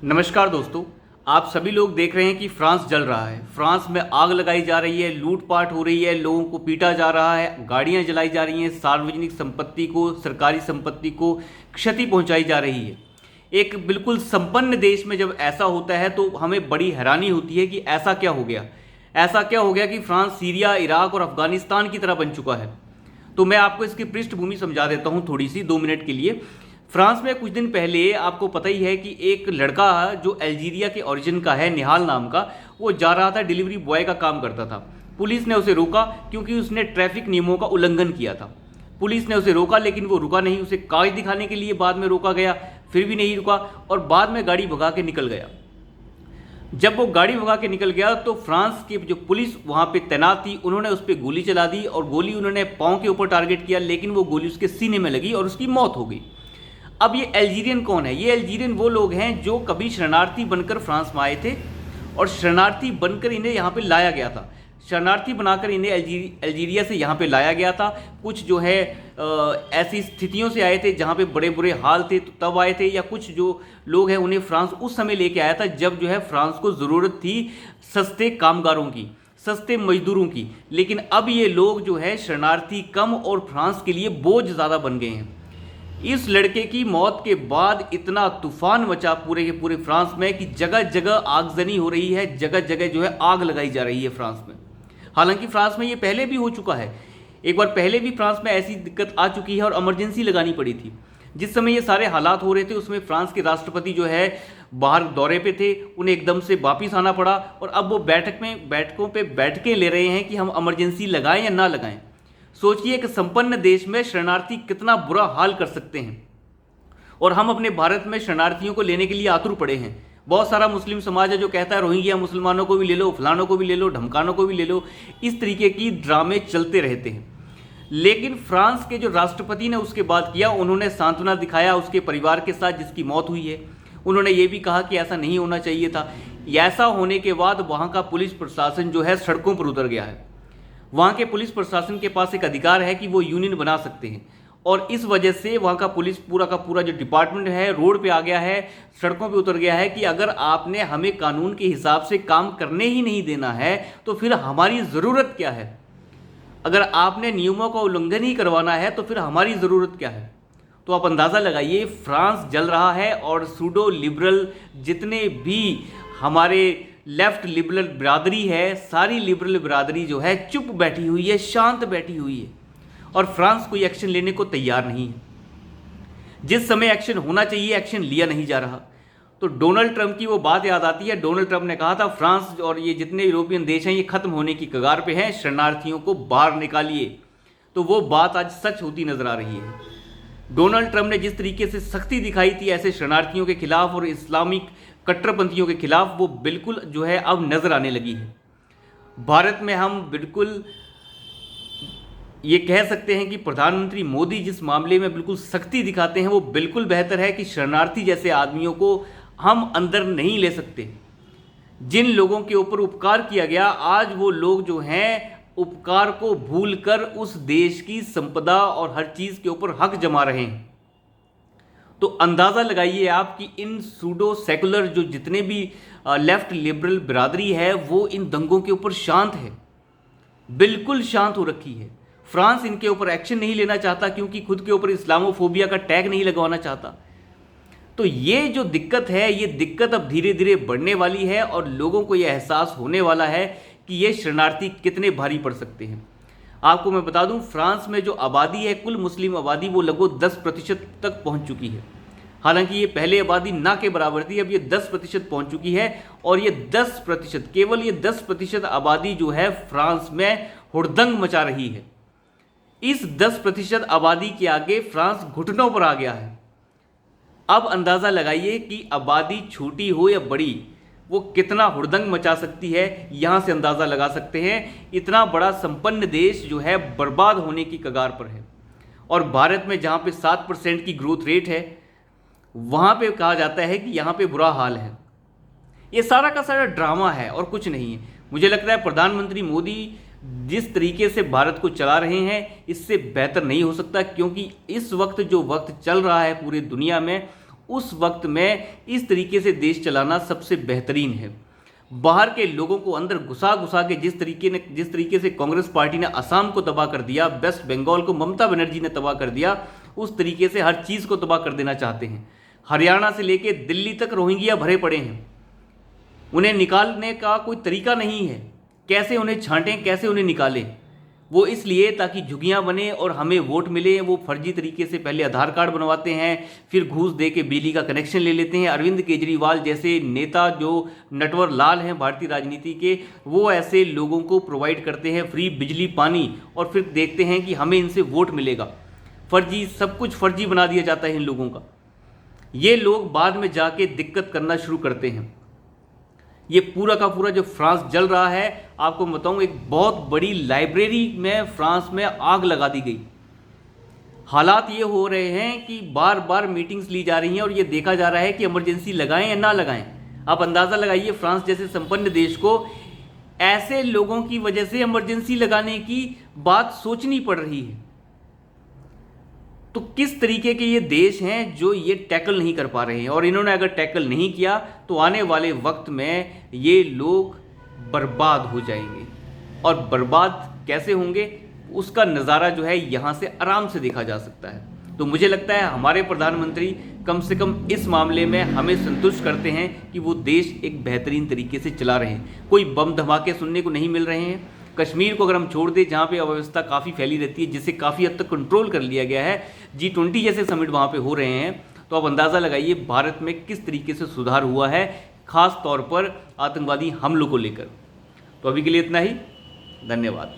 नमस्कार दोस्तों। आप सभी लोग देख रहे हैं कि फ्रांस जल रहा है। फ्रांस में आग लगाई जा रही है, लूटपाट हो रही है, लोगों को पीटा जा रहा है, गाड़ियां जलाई जा रही हैं, सार्वजनिक संपत्ति को, सरकारी संपत्ति को क्षति पहुंचाई जा रही है। एक बिल्कुल संपन्न देश में जब ऐसा होता है तो हमें बड़ी हैरानी होती है कि ऐसा क्या हो गया। ऐसा क्या हो गया कि फ्रांस सीरिया, इराक और अफगानिस्तान की तरह बन चुका है। तो मैं आपको इसकी पृष्ठभूमि समझा देता हूं थोड़ी सी 2 मिनट के लिए। फ्रांस में कुछ दिन पहले आपको पता ही है कि एक लड़का जो अल्जीरिया के ओरिजिन का है, निहाल नाम का, वो जा रहा था, डिलीवरी बॉय का काम करता था। पुलिस ने उसे रोका क्योंकि उसने ट्रैफिक नियमों का उल्लंघन किया था। पुलिस ने उसे रोका लेकिन वो रुका नहीं। उसे कागज दिखाने के लिए बाद में रोका गया, फिर भी नहीं रुका और बाद में गाड़ी भगा के निकल गया। जब वो गाड़ी भगा के निकल गया तो फ्रांस की जो पुलिस वहाँ पे तैनात थी, उन्होंने उस पर गोली चला दी और गोली उन्होंने पाँव के ऊपर टारगेट किया, लेकिन वो गोली उसके सीने में लगी और उसकी मौत हो गई। अब ये अल्जीरियन कौन है? ये अल्जीरियन वो लोग हैं जो कभी शरणार्थी बनकर फ्रांस में आए थे और शरणार्थी बनकर इन्हें यहाँ पे लाया गया था। शरणार्थी बनाकर इन्हें अल्जीरिया से यहाँ पे लाया गया था। कुछ जो है ऐसी स्थितियों से आए थे जहाँ पे बड़े बुरे हाल थे तो तब आए थे, या कुछ जो लोग हैं उन्हें फ्रांस उस समय लेके आया था जब जो है फ्रांस को ज़रूरत थी सस्ते कामगारों की, सस्ते मजदूरों की। लेकिन अब ये लोग जो है शरणार्थी कम और फ्रांस के लिए बोझ ज़्यादा बन गए हैं। इस लड़के की मौत के बाद इतना तूफान मचा पूरे के पूरे फ्रांस में कि जगह जगह आगजनी हो रही है, जगह जगह जो है आग लगाई जा रही है फ्रांस में। हालांकि फ्रांस में ये पहले भी हो चुका है, एक बार पहले भी फ्रांस में ऐसी दिक्कत आ चुकी है और इमरजेंसी लगानी पड़ी थी। जिस समय ये सारे हालात हो रहे थे उसमें फ्रांस के राष्ट्रपति जो है बाहर दौरे पे थे, उन्हें एकदम से वापिस आना पड़ा और अब वो बैठकों पे बैठकें ले रहे हैं कि हम इमरजेंसी लगाएं या ना लगाएं। सोचिए कि संपन्न देश में शरणार्थी कितना बुरा हाल कर सकते हैं और हम अपने भारत में शरणार्थियों को लेने के लिए आतुर पड़े हैं। बहुत सारा मुस्लिम समाज है जो कहता है रोहिंग्या मुसलमानों को भी ले लो, फलानों को भी ले लो, ढमकानों को भी ले लो। इस तरीके की ड्रामे चलते रहते हैं। लेकिन फ्रांस के जो राष्ट्रपति ने उसके बाद किया, उन्होंने सांत्वना दिखाया उसके परिवार के साथ जिसकी मौत हुई है। उन्होंने ये भी कहा कि ऐसा नहीं होना चाहिए था। ऐसा होने के बाद वहाँ का पुलिस प्रशासन जो है सड़कों पर उतर गया है। वहाँ के पुलिस प्रशासन के पास एक अधिकार है कि वो यूनियन बना सकते हैं और इस वजह से वहाँ का पुलिस पूरा का पूरा जो डिपार्टमेंट है रोड पे आ गया है, सड़कों पे उतर गया है कि अगर आपने हमें कानून के हिसाब से काम करने ही नहीं देना है तो फिर हमारी ज़रूरत क्या है? अगर आपने नियमों का उल्लंघन ही करवाना है तो फिर हमारी ज़रूरत क्या है? तो आप अंदाज़ा लगाइए, फ्रांस जल रहा है और सूडो लिबरल जितने भी हमारे लेफ्ट लिबरल बिरादरी है, सारी लिबरल बिरादरी जो है चुप बैठी हुई है, शांत बैठी हुई है और फ्रांस कोई एक्शन लेने को तैयार नहीं है। जिस समय एक्शन होना चाहिए एक्शन लिया नहीं जा रहा। तो डोनाल्ड ट्रंप की वो बात याद आती है। डोनाल्ड ट्रंप ने कहा था फ्रांस और ये जितने यूरोपियन देश हैं ये खत्म होने की कगार पे हैं, शरणार्थियों को बाहर निकालिए। तो वो बात आज सच होती नजर आ रही है। डोनाल्ड ट्रंप ने जिस तरीके से सख्ती दिखाई थी ऐसे शरणार्थियों के खिलाफ और इस्लामिक कट्टरपंथियों के खिलाफ, वो बिल्कुल जो है अब नजर आने लगी है। भारत में हम बिल्कुल ये कह सकते हैं कि प्रधानमंत्री मोदी जिस मामले में बिल्कुल सख्ती दिखाते हैं वो बिल्कुल बेहतर है कि शरणार्थी जैसे आदमियों को हम अंदर नहीं ले सकते। जिन लोगों के ऊपर उपकार किया गया, आज वो लोग जो हैं उपकार को भूलकर उस देश की संपदा और हर चीज़ के ऊपर हक जमा रहे हैं। तो अंदाज़ा लगाइए आप कि इन सूडो सेकुलर जो जितने भी लेफ्ट लिबरल बिरादरी है वो इन दंगों के ऊपर शांत है, बिल्कुल शांत हो रखी है। फ्रांस इनके ऊपर एक्शन नहीं लेना चाहता क्योंकि खुद के ऊपर इस्लामोफोबिया का टैग नहीं लगवाना चाहता। तो ये जो दिक्कत है, ये दिक्कत अब धीरे धीरे बढ़ने वाली है और लोगों को यह एहसास होने वाला है कि ये शरणार्थी कितने भारी पड़ सकते हैं। आपको मैं बता दूं, फ्रांस में जो आबादी है, कुल मुस्लिम आबादी, वो लगभग 10% तक पहुंच चुकी है। हालांकि ये पहले आबादी ना के बराबर थी, अब ये 10% पहुंच चुकी है और ये 10%, केवल ये 10% आबादी जो है फ्रांस में हुड़दंग मचा रही है। इस 10% आबादी के आगे फ्रांस घुटनों पर आ गया है। अब अंदाज़ा लगाइए कि आबादी छोटी हो या बड़ी, वो कितना हुड़दंग मचा सकती है। यहाँ से अंदाज़ा लगा सकते हैं इतना बड़ा संपन्न देश जो है बर्बाद होने की कगार पर है। और भारत में जहाँ पे 7% की ग्रोथ रेट है, वहाँ पे कहा जाता है कि यहाँ पे बुरा हाल है। ये सारा का सारा ड्रामा है और कुछ नहीं है। मुझे लगता है प्रधानमंत्री मोदी जिस तरीके से भारत को चला रहे हैं इससे बेहतर नहीं हो सकता, क्योंकि इस वक्त जो वक्त चल रहा है पूरी दुनिया में उस वक्त में इस तरीके से देश चलाना सबसे बेहतरीन है। बाहर के लोगों को अंदर घुसा घुसा के जिस तरीके से कांग्रेस पार्टी ने असम को तबाह कर दिया, वेस्ट बंगाल को ममता बनर्जी ने तबाह कर दिया, उस तरीके से हर चीज़ को तबाह कर देना चाहते हैं। हरियाणा से लेके दिल्ली तक रोहिंग्या भरे पड़े हैं, उन्हें निकालने का कोई तरीका नहीं है। कैसे उन्हें छांटें, कैसे उन्हें निकालें? वो इसलिए ताकि झुग्गियाँ बने और हमें वोट मिले। वो फर्जी तरीके से पहले आधार कार्ड बनवाते हैं, फिर घूस दे के बिजली का कनेक्शन ले लेते हैं। अरविंद केजरीवाल जैसे नेता जो नटवर लाल हैं भारतीय राजनीति के, वो ऐसे लोगों को प्रोवाइड करते हैं फ्री बिजली पानी, और फिर देखते हैं कि हमें इनसे वोट मिलेगा। फर्जी, सब कुछ फर्जी बना दिया जाता है इन लोगों का। ये लोग बाद में जाके दिक्कत करना शुरू करते हैं। ये पूरा का पूरा जो फ्रांस जल रहा है, आपको बताऊं, एक बहुत बड़ी लाइब्रेरी में फ्रांस में आग लगा दी गई। हालात ये हो रहे हैं कि बार बार मीटिंग्स ली जा रही हैं और ये देखा जा रहा है कि इमरजेंसी लगाएं या ना लगाएं। आप अंदाज़ा लगाइए, फ्रांस जैसे संपन्न देश को ऐसे लोगों की वजह से इमरजेंसी लगाने की बात सोचनी पड़ रही है। तो किस तरीके के ये देश हैं जो ये टैकल नहीं कर पा रहे हैं, और इन्होंने अगर टैकल नहीं किया तो आने वाले वक्त में ये लोग बर्बाद हो जाएंगे। और बर्बाद कैसे होंगे उसका नज़ारा जो है यहाँ से आराम से देखा जा सकता है। तो मुझे लगता है हमारे प्रधानमंत्री कम से कम इस मामले में हमें संतुष्ट करते हैं कि वो देश एक बेहतरीन तरीके से चला रहे हैं। कोई बम धमाके सुनने को नहीं मिल रहे हैं। कश्मीर को अगर हम छोड़ दें, जहाँ पे अव्यवस्था काफ़ी फैली रहती है, जिसे काफ़ी हद तक कंट्रोल कर लिया गया है, G20 जैसे समिट वहाँ पे हो रहे हैं, तो आप अंदाज़ा लगाइए भारत में किस तरीके से सुधार हुआ है, खास तौर पर आतंकवादी हमलों को लेकर। तो अभी के लिए इतना ही, धन्यवाद।